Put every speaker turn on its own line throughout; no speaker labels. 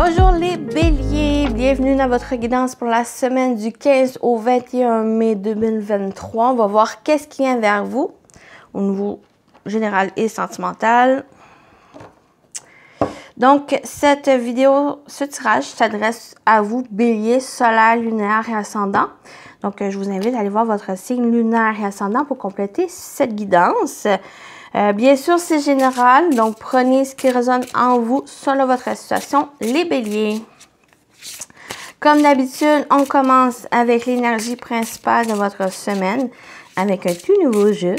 Bonjour les béliers, bienvenue dans votre guidance pour la semaine du 15 au 21 mai 2023. On va voir qu'est-ce qui vient vers vous au niveau général et sentimental. Donc, cette vidéo, ce tirage s'adresse à vous, bélier, solaire, lunaire et ascendant. Donc, je vous invite à aller voir votre signe lunaire et ascendant pour compléter cette guidance. Bien sûr, c'est général, donc prenez ce qui résonne en vous selon votre situation, les béliers. Comme d'habitude, on commence avec l'énergie principale de votre semaine, avec un tout nouveau jeu,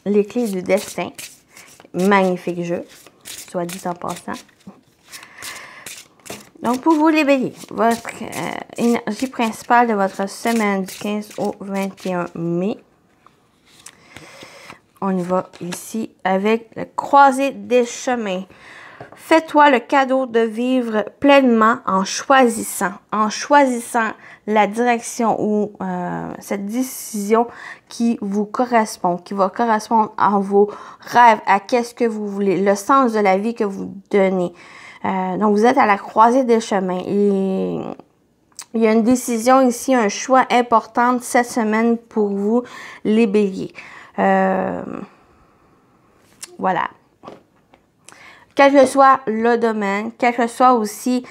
les clés du destin. Magnifique jeu, soit dit en passant. Donc, pour vous, les béliers, votre énergie principale de votre semaine du 15 au 21 mai. On y va ici avec le croisé des chemins. Fais-toi le cadeau de vivre pleinement en choisissant la direction ou cette décision qui vous correspond, qui va correspondre à vos rêves, à qu'est-ce que vous voulez, le sens de la vie que vous donnez. Donc, vous êtes à la croisée des chemins et il y a une décision ici, un choix important cette semaine pour vous, les béliers. Voilà. Quel que soit le domaine, quel que soit aussi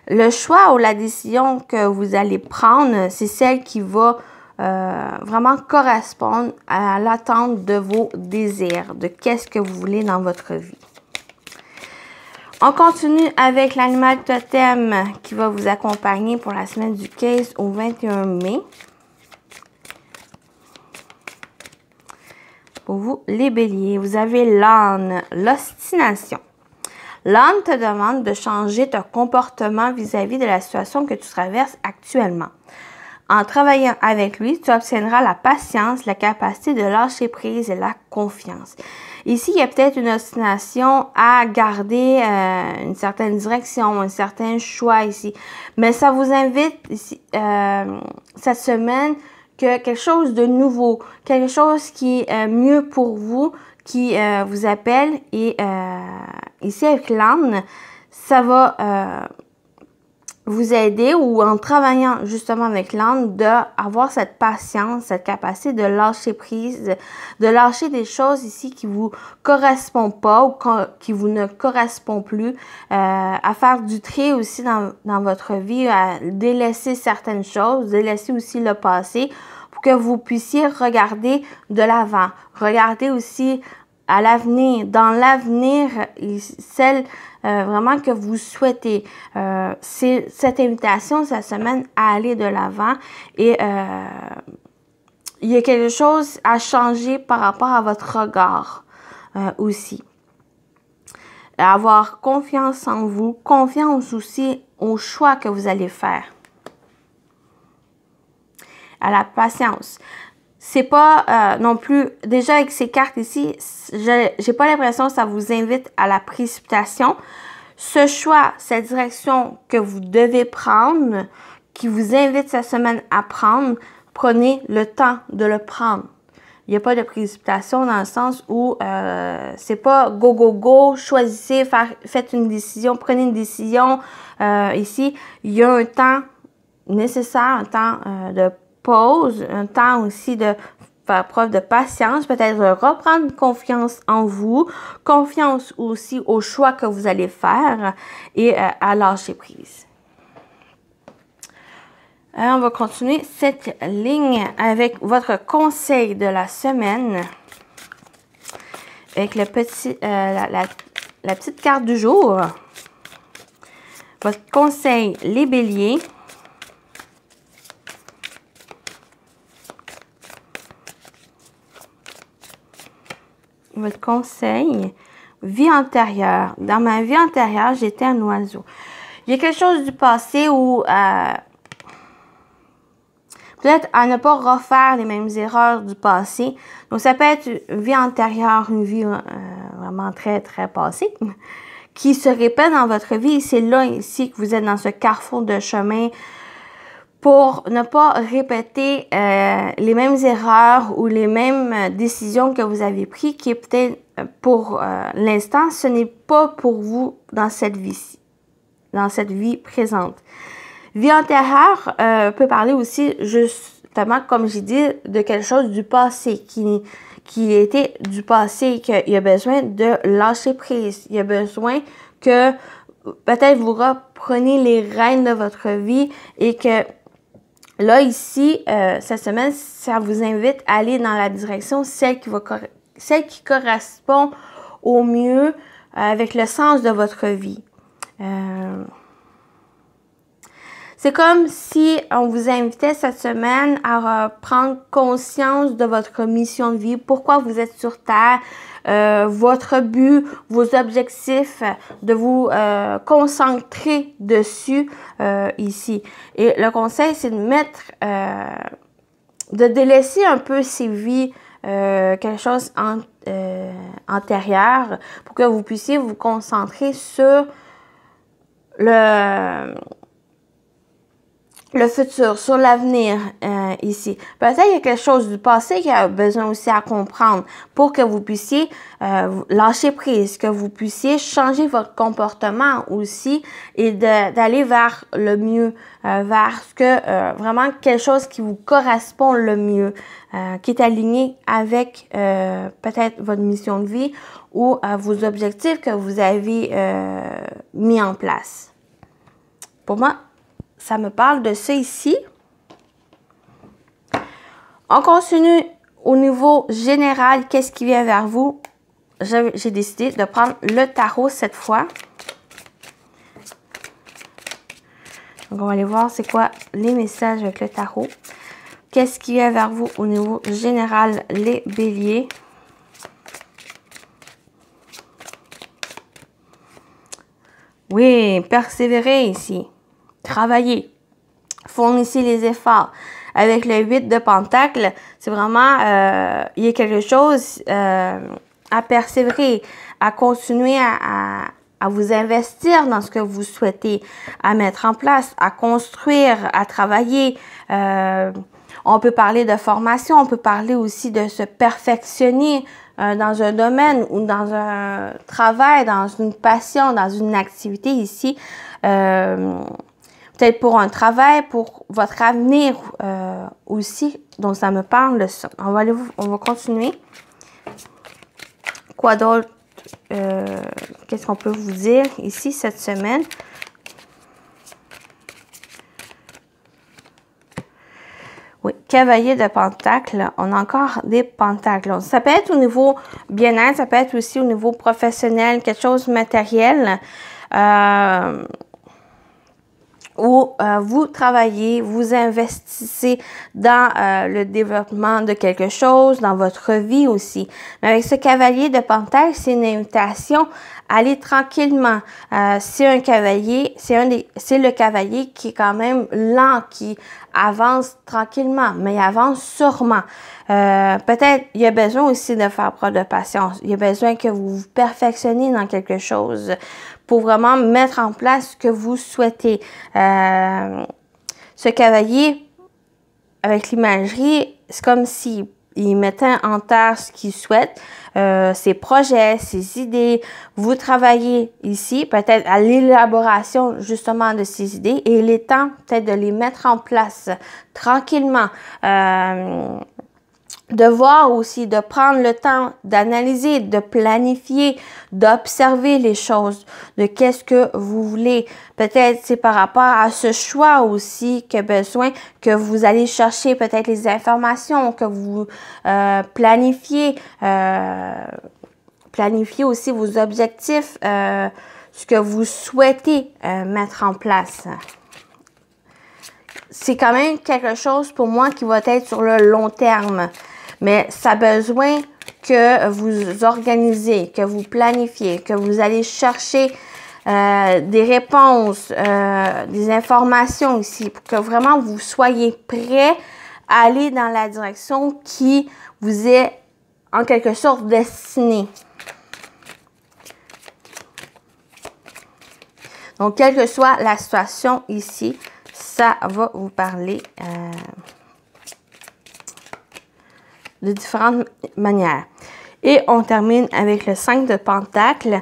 le choix ou la décision que vous allez prendre, c'est celle qui va vraiment correspondre à l'attente de vos désirs, de qu'est-ce que vous voulez dans votre vie. On continue avec l'animal totem qui va vous accompagner pour la semaine du 15 au 21 mai. Pour vous, les béliers, vous avez l'âne, l'obstination. L'âne te demande de changer ton comportement vis-à-vis de la situation que tu traverses actuellement. En travaillant avec lui, tu obtiendras la patience, la capacité de lâcher prise et la confiance. Ici, il y a peut-être une obstination à garder une certaine direction, un certain choix ici. Mais ça vous invite ici, cette semaine, que quelque chose de nouveau, quelque chose qui est mieux pour vous, qui vous appelle. Et ici, avec l'âne, ça va vous aider ou en travaillant justement avec l'âne, d'avoir cette patience, cette capacité de lâcher prise, de lâcher des choses ici qui vous correspondent pas ou qui vous ne correspondent plus, à faire du tri aussi dans votre vie, à délaisser certaines choses, délaisser aussi le passé pour que vous puissiez regarder de l'avant, regarder aussi à l'avenir, dans l'avenir, celle vraiment que vous souhaitez. C'est cette invitation cette semaine à aller de l'avant et il y a quelque chose à changer par rapport à votre regard aussi. Avoir confiance en vous, confiance aussi au choix que vous allez faire. À la patience. C'est pas non plus, déjà avec ces cartes ici, j'ai pas l'impression que ça vous invite à la précipitation. Ce choix, cette direction que vous devez prendre, qui vous invite cette semaine à prendre, prenez le temps de le prendre. Il n'y a pas de précipitation dans le sens où c'est pas go, go, go, choisissez, faites une décision, prenez une décision. Ici, il y a un temps nécessaire, un temps de pause, un temps aussi de faire preuve de patience, peut-être reprendre confiance en vous, confiance aussi au choix que vous allez faire et à lâcher prise. On va continuer cette ligne avec votre conseil de la semaine, avec le petit, la petite carte du jour. Votre conseil, les béliers. Votre conseil, vie antérieure. Dans ma vie antérieure, j'étais un oiseau. Il y a quelque chose du passé où peut-être à ne pas refaire les mêmes erreurs du passé. Donc, ça peut être une vie antérieure, une vie vraiment très, très passée, qui se répète dans votre vie. C'est là, ici, que vous êtes dans ce carrefour de chemin pour ne pas répéter les mêmes erreurs ou les mêmes décisions que vous avez prises, qui est peut-être pour l'instant, ce n'est pas pour vous dans cette vie-ci. dans cette vie présente. Vie antérieure peut parler aussi, justement, comme j'ai dit, de quelque chose du passé qui était du passé, qu'il y a besoin de lâcher prise. Il y a besoin que peut-être vous repreniez les rênes de votre vie et que là, ici, cette semaine, ça vous invite à aller dans la direction, celle qui correspond au mieux avec le sens de votre vie. C'est comme si on vous invitait cette semaine à prendre conscience de votre mission de vie, pourquoi vous êtes sur Terre, votre but, vos objectifs, de vous concentrer dessus ici. Et le conseil, c'est de mettre, de délaisser un peu ces vies, quelque chose antérieur pour que vous puissiez vous concentrer sur le futur, sur l'avenir ici. Peut-être qu'il y a quelque chose du passé qui a besoin aussi à comprendre pour que vous puissiez lâcher prise, que vous puissiez changer votre comportement aussi et d'aller vers le mieux, vers ce que vraiment quelque chose qui vous correspond le mieux, qui est aligné avec peut-être votre mission de vie ou vos objectifs que vous avez mis en place. Pour moi, ça me parle de ça ici. On continue au niveau général. Qu'est-ce qui vient vers vous? J'ai décidé de prendre le tarot cette fois. Donc, on va aller voir c'est quoi les messages avec le tarot. Qu'est-ce qui vient vers vous au niveau général, les béliers? Oui, persévérer ici. Travailler, fournissez les efforts. Avec le 8 de Pentacle, c'est vraiment, il y a quelque chose à persévérer, à continuer à vous investir dans ce que vous souhaitez, à mettre en place, à construire, à travailler. On peut parler de formation, on peut parler aussi de se perfectionner dans un domaine ou dans un travail, dans une passion, dans une activité ici. Peut-être pour un travail, pour votre avenir aussi. Donc, ça me parle de ça. On va continuer. Quoi d'autre? Qu'est-ce qu'on peut vous dire ici cette semaine? Oui, cavalier de Pentacle. On a encore des pentacles. Ça peut être au niveau bien-être, ça peut être aussi au niveau professionnel, quelque chose de matériel. Où vous travaillez, vous investissez dans le développement de quelque chose, dans votre vie aussi. Mais avec ce cavalier de Pentacle, c'est une invitation à aller tranquillement. C'est un cavalier, c'est le cavalier qui est quand même lent, qui avance tranquillement, mais il avance sûrement. Peut-être il y a besoin aussi de faire preuve de patience. Il y a besoin que vous vous perfectionnez dans quelque chose pour vraiment mettre en place ce que vous souhaitez. Ce cavalier, avec l'imagerie, c'est comme s'il mettait en terre ce qu'il souhaite, ses projets, ses idées. Vous travaillez ici, peut-être à l'élaboration justement de ces idées et il est temps peut-être de les mettre en place tranquillement. De voir aussi, de prendre le temps d'analyser, de planifier, d'observer les choses, de qu'est-ce que vous voulez. Peut-être c'est par rapport à ce choix aussi qu'il y a besoin que vous allez chercher peut-être les informations, que vous planifiez aussi vos objectifs, ce que vous souhaitez mettre en place. C'est quand même quelque chose pour moi qui va être sur le long terme. Mais ça a besoin que vous organisez, que vous planifiez, que vous allez chercher des réponses, des informations ici, pour que vraiment vous soyez prêts à aller dans la direction qui vous est en quelque sorte destinée. Donc, quelle que soit la situation ici, ça va vous parler de différentes manières. Et on termine avec le 5 de Pentacle.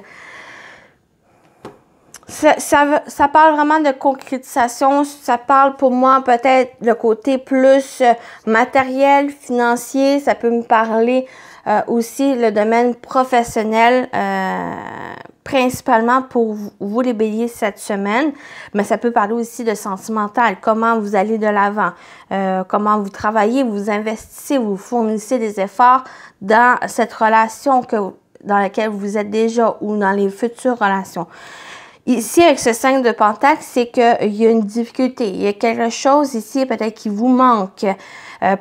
Ça parle vraiment de concrétisation. Ça parle pour moi peut-être le côté plus matériel, financier. Ça peut me parler aussi le domaine professionnel, principalement pour vous les béliers cette semaine. Mais ça peut parler aussi de sentimental. Comment vous allez de l'avant. Comment vous travaillez, vous investissez, vous fournissez des efforts dans cette relation dans laquelle vous êtes déjà ou dans les futures relations. Ici, avec ce 5 de Pentacle, c'est qu'il y a une difficulté. Il y a quelque chose ici, peut-être qui vous manque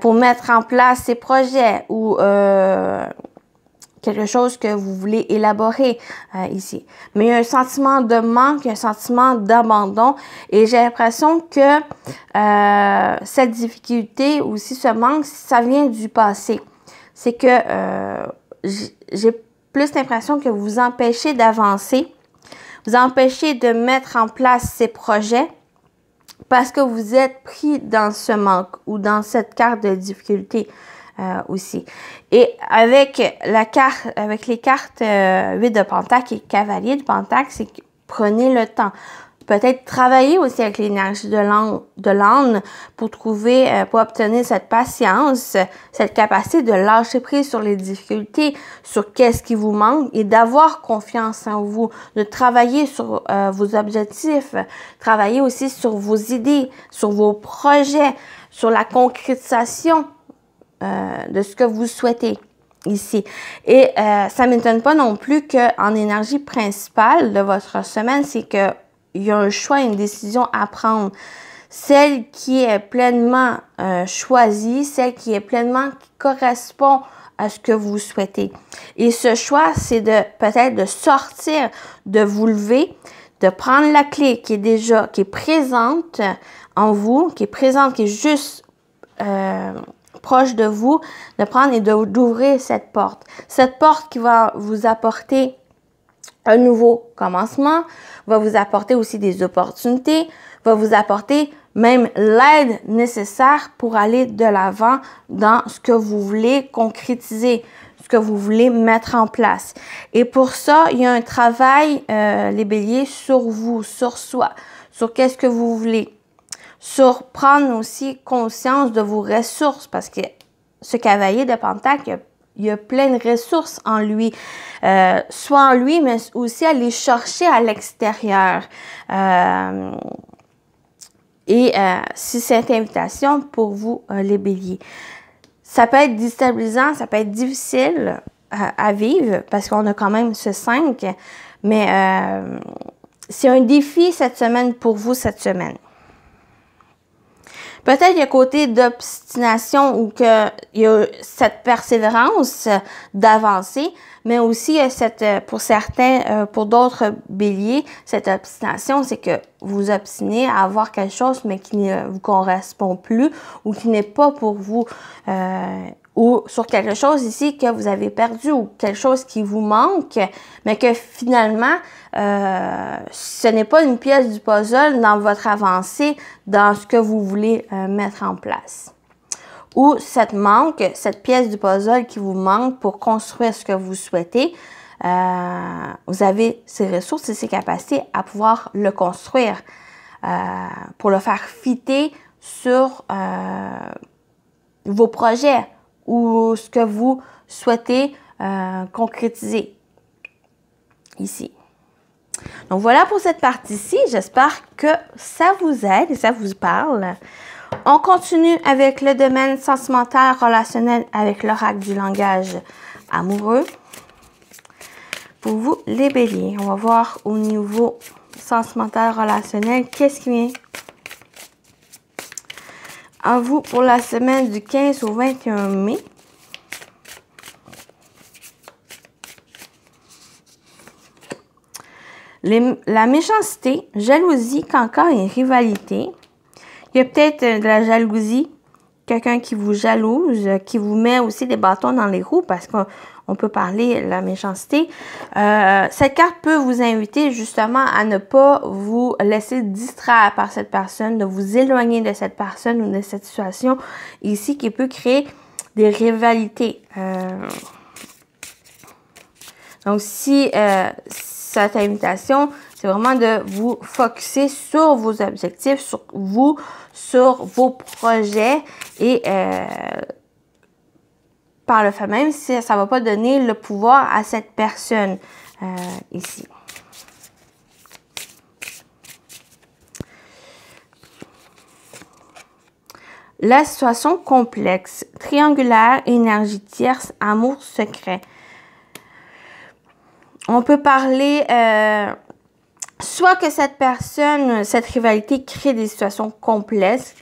pour mettre en place ces projets ou quelque chose que vous voulez élaborer ici. Mais il y a un sentiment de manque, un sentiment d'abandon et j'ai l'impression que cette difficulté aussi, ce manque, ça vient du passé. C'est que j'ai plus l'impression que vous empêchez d'avancer. Vous empêchez de mettre en place ces projets parce que vous êtes pris dans ce manque ou dans cette carte de difficulté aussi. Et avec les cartes 8 de Pentacle et Cavalier de Pentacle, c'est que prenez le temps. Peut-être travailler aussi avec l'énergie de l'âne pour trouver, pour obtenir cette patience, cette capacité de lâcher prise sur les difficultés, sur qu'est-ce qui vous manque et d'avoir confiance en vous, de travailler sur vos objectifs, travailler aussi sur vos idées, sur vos projets, sur la concrétisation de ce que vous souhaitez ici. Et ça ne m'étonne pas non plus qu'en énergie principale de votre semaine, c'est que il y a un choix, une décision à prendre. Celle qui est pleinement choisie, celle qui est pleinement, qui correspond à ce que vous souhaitez. Et ce choix, c'est de peut-être de sortir, de vous lever, de prendre la clé qui est présente en vous, qui est présente, qui est juste proche de vous, de prendre et d'ouvrir cette porte. Cette porte qui va vous apporter un nouveau commencement, va vous apporter aussi des opportunités, va vous apporter même l'aide nécessaire pour aller de l'avant dans ce que vous voulez concrétiser, ce que vous voulez mettre en place. Et pour ça, il y a un travail, les béliers, sur vous, sur soi, sur qu'est-ce que vous voulez, sur prendre aussi conscience de vos ressources, parce que ce cavalier de Pentacle, il y a plein de ressources en lui, soit en lui, mais aussi à les chercher à l'extérieur. Si cette invitation pour vous, les béliers, ça peut être déstabilisant, ça peut être difficile à vivre, parce qu'on a quand même ce 5, mais c'est un défi cette semaine pour vous, cette semaine. Peut-être il y a côté d'obstination ou qu'il y a cette persévérance d'avancer, mais aussi pour certains, pour d'autres béliers, cette obstination, c'est que vous obstinez à avoir quelque chose, mais qui ne vous correspond plus ou qui n'est pas pour vous, ou sur quelque chose ici que vous avez perdu ou quelque chose qui vous manque, mais que finalement, ce n'est pas une pièce du puzzle dans votre avancée, dans ce que vous voulez mettre en place. Ou cette pièce du puzzle qui vous manque pour construire ce que vous souhaitez, vous avez ces ressources et ces capacités à pouvoir le construire, pour le faire fitter sur vos projets ou ce que vous souhaitez concrétiser ici. Donc voilà pour cette partie-ci. J'espère que ça vous aide et ça vous parle. On continue avec le domaine sentimental relationnel avec l'oracle du langage amoureux. Pour vous, les béliers, on va voir au niveau sentimental relationnel, qu'est-ce qui vient à vous pour la semaine du 15 au 21 mai. La méchanceté, jalousie, cancre et rivalité. Il y a peut-être de la jalousie, quelqu'un qui vous jalouse, qui vous met aussi des bâtons dans les roues parce qu'on peut parler de la méchanceté. Cette carte peut vous inviter justement à ne pas vous laisser distraire par cette personne, de vous éloigner de cette personne ou de cette situation ici qui peut créer des rivalités. Donc, si cette invitation C'est vraiment de vous focusser sur vos objectifs, sur vous, sur vos projets et par le fait même, ça ne va pas donner le pouvoir à cette personne ici. La situation complexe, triangulaire, énergie tierce, amour secret. On peut parler soit que cette personne, cette rivalité crée des situations complexes,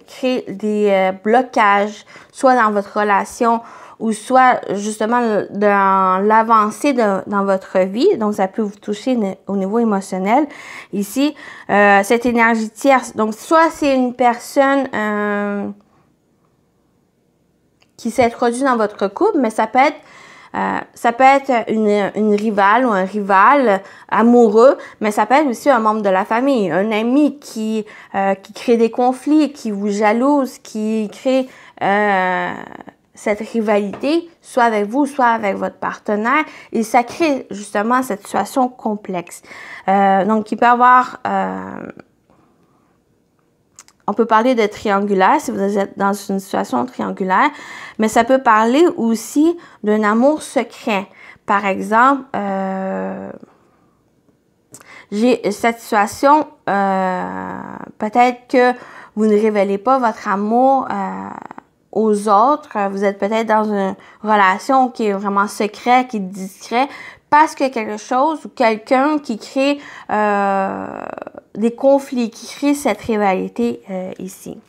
crée des blocages, soit dans votre relation ou soit justement dans l'avancée dans votre vie. Donc, ça peut vous toucher au niveau émotionnel. Ici, cette énergie tierce. Donc, soit c'est une personne qui s'introduit dans votre couple, mais ça peut être une rivale ou un rival amoureux, mais ça peut être aussi un membre de la famille, un ami qui crée des conflits, qui vous jalouse, qui crée cette rivalité, soit avec vous, soit avec votre partenaire, et ça crée justement cette situation complexe. Donc, il peut y avoir... on peut parler de triangulaire si vous êtes dans une situation triangulaire, mais ça peut parler aussi d'un amour secret. Par exemple, j'ai cette situation, peut-être que vous ne révélez pas votre amour aux autres. Vous êtes peut-être dans une relation qui est vraiment secrète, qui est discrète, parce qu'il y a quelque chose ou quelqu'un qui crée des conflits, qui crée cette rivalité ici.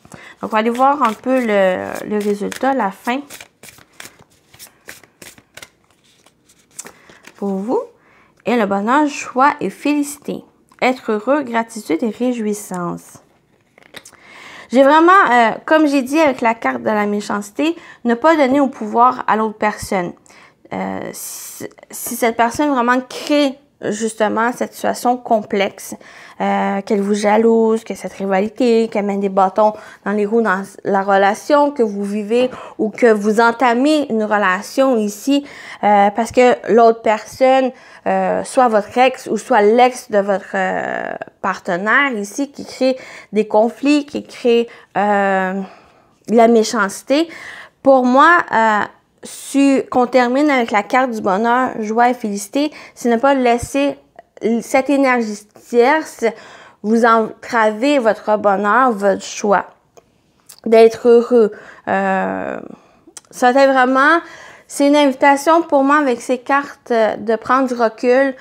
Donc, on va aller voir un peu le résultat, la fin. Pour vous. Et le bonheur, joie et félicité. Être heureux, gratitude et réjouissance. J'ai vraiment, comme j'ai dit avec la carte de la méchanceté, ne pas donner au pouvoir à l'autre personne. Si cette personne vraiment crée justement cette situation complexe, qu'elle vous jalouse, que cette rivalité, qu'elle mène des bâtons dans les roues dans la relation que vous vivez ou que vous entamez une relation ici, parce que l'autre personne, soit votre ex ou soit l'ex de votre partenaire ici, qui crée des conflits, qui crée la méchanceté. Pour moi, qu'on termine avec la carte du bonheur, joie et félicité, c'est ne pas laisser cette énergie tierce vous entraver votre bonheur, votre choix, d'être heureux. Ça va être vraiment, c'est une invitation pour moi avec ces cartes de prendre du recul,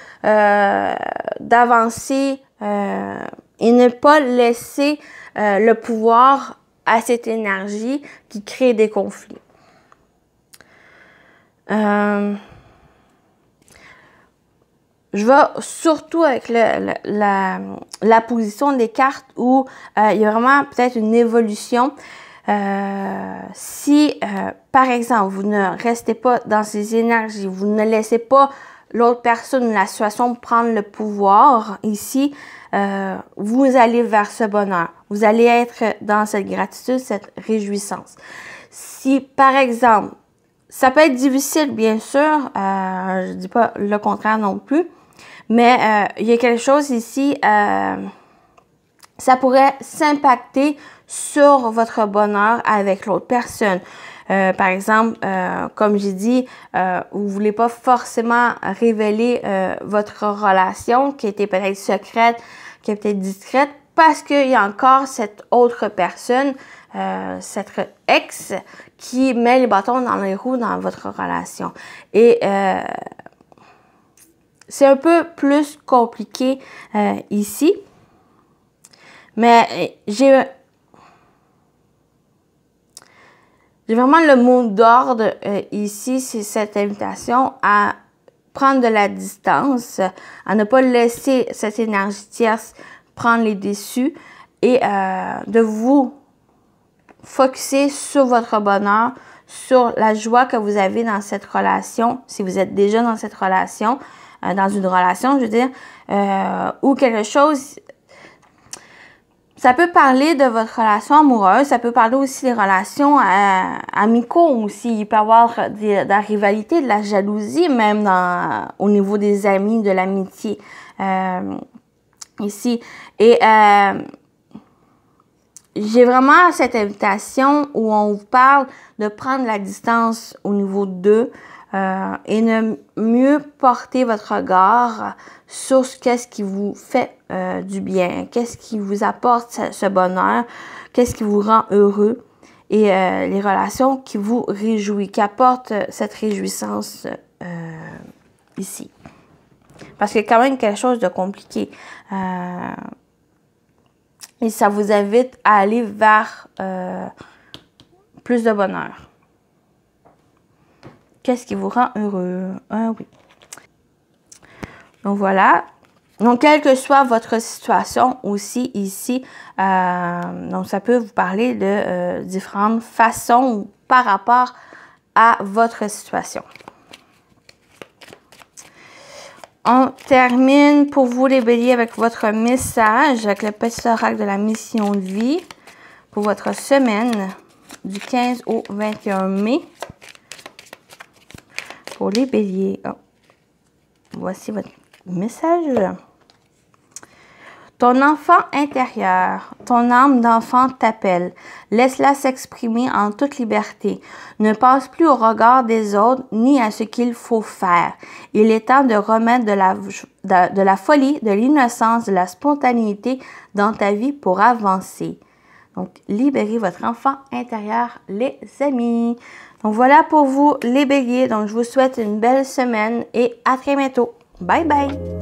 d'avancer et ne pas laisser le pouvoir à cette énergie qui crée des conflits. Je vais surtout avec la position des cartes où il y a vraiment peut-être une évolution. Si, par exemple, vous ne restez pas dans ces énergies, vous ne laissez pas l'autre personne, la situation prendre le pouvoir ici, vous allez vers ce bonheur. Vous allez être dans cette gratitude, cette réjouissance. Si, par exemple, ça peut être difficile, bien sûr, je ne dis pas le contraire non plus, mais il y a quelque chose ici, ça pourrait s'impacter sur votre bonheur avec l'autre personne. Par exemple, comme j'ai dit, vous ne voulez pas forcément révéler votre relation qui était peut-être secrète, qui est peut-être discrète, parce qu'il y a encore cette autre personne, cette ex, qui met les bâtons dans les roues dans votre relation. Et c'est un peu plus compliqué ici, mais j'ai vraiment le mot d'ordre ici, c'est cette invitation à prendre de la distance, à ne pas laisser cette énergie tierce prendre les dessus et de vous focusser sur votre bonheur, sur la joie que vous avez dans cette relation, si vous êtes déjà dans cette relation, dans une relation, je veux dire, ou quelque chose. Ça peut parler de votre relation amoureuse, ça peut parler aussi des relations amicaux aussi. Il peut y avoir de la rivalité, de la jalousie, même au niveau des amis, de l'amitié. ici. Et j'ai vraiment cette invitation où on vous parle de prendre la distance au niveau 2 et de mieux porter votre regard sur qu'est-ce qui vous fait du bien, qu'est-ce qui vous apporte ce bonheur, qu'est-ce qui vous rend heureux et les relations qui vous réjouissent, qui apportent cette réjouissance ici. Parce qu'il y a quand même quelque chose de compliqué. Et ça vous invite à aller vers plus de bonheur. Qu'est-ce qui vous rend heureux? Ah oui. Donc voilà. Donc, quelle que soit votre situation aussi ici, donc ça peut vous parler de différentes façons par rapport à votre situation. On termine pour vous les béliers avec votre message, avec le petit oracle de la mission de vie pour votre semaine du 15 au 21 mai. Pour les béliers, voici votre message. Ton enfant intérieur, ton âme d'enfant t'appelle. Laisse-la s'exprimer en toute liberté. Ne pense plus au regard des autres ni à ce qu'il faut faire. Il est temps de remettre de la folie, de l'innocence, de la spontanéité dans ta vie pour avancer. Donc, libérez votre enfant intérieur, les amis. Donc, voilà pour vous, les béliers. Donc, je vous souhaite une belle semaine et à très bientôt. Bye bye!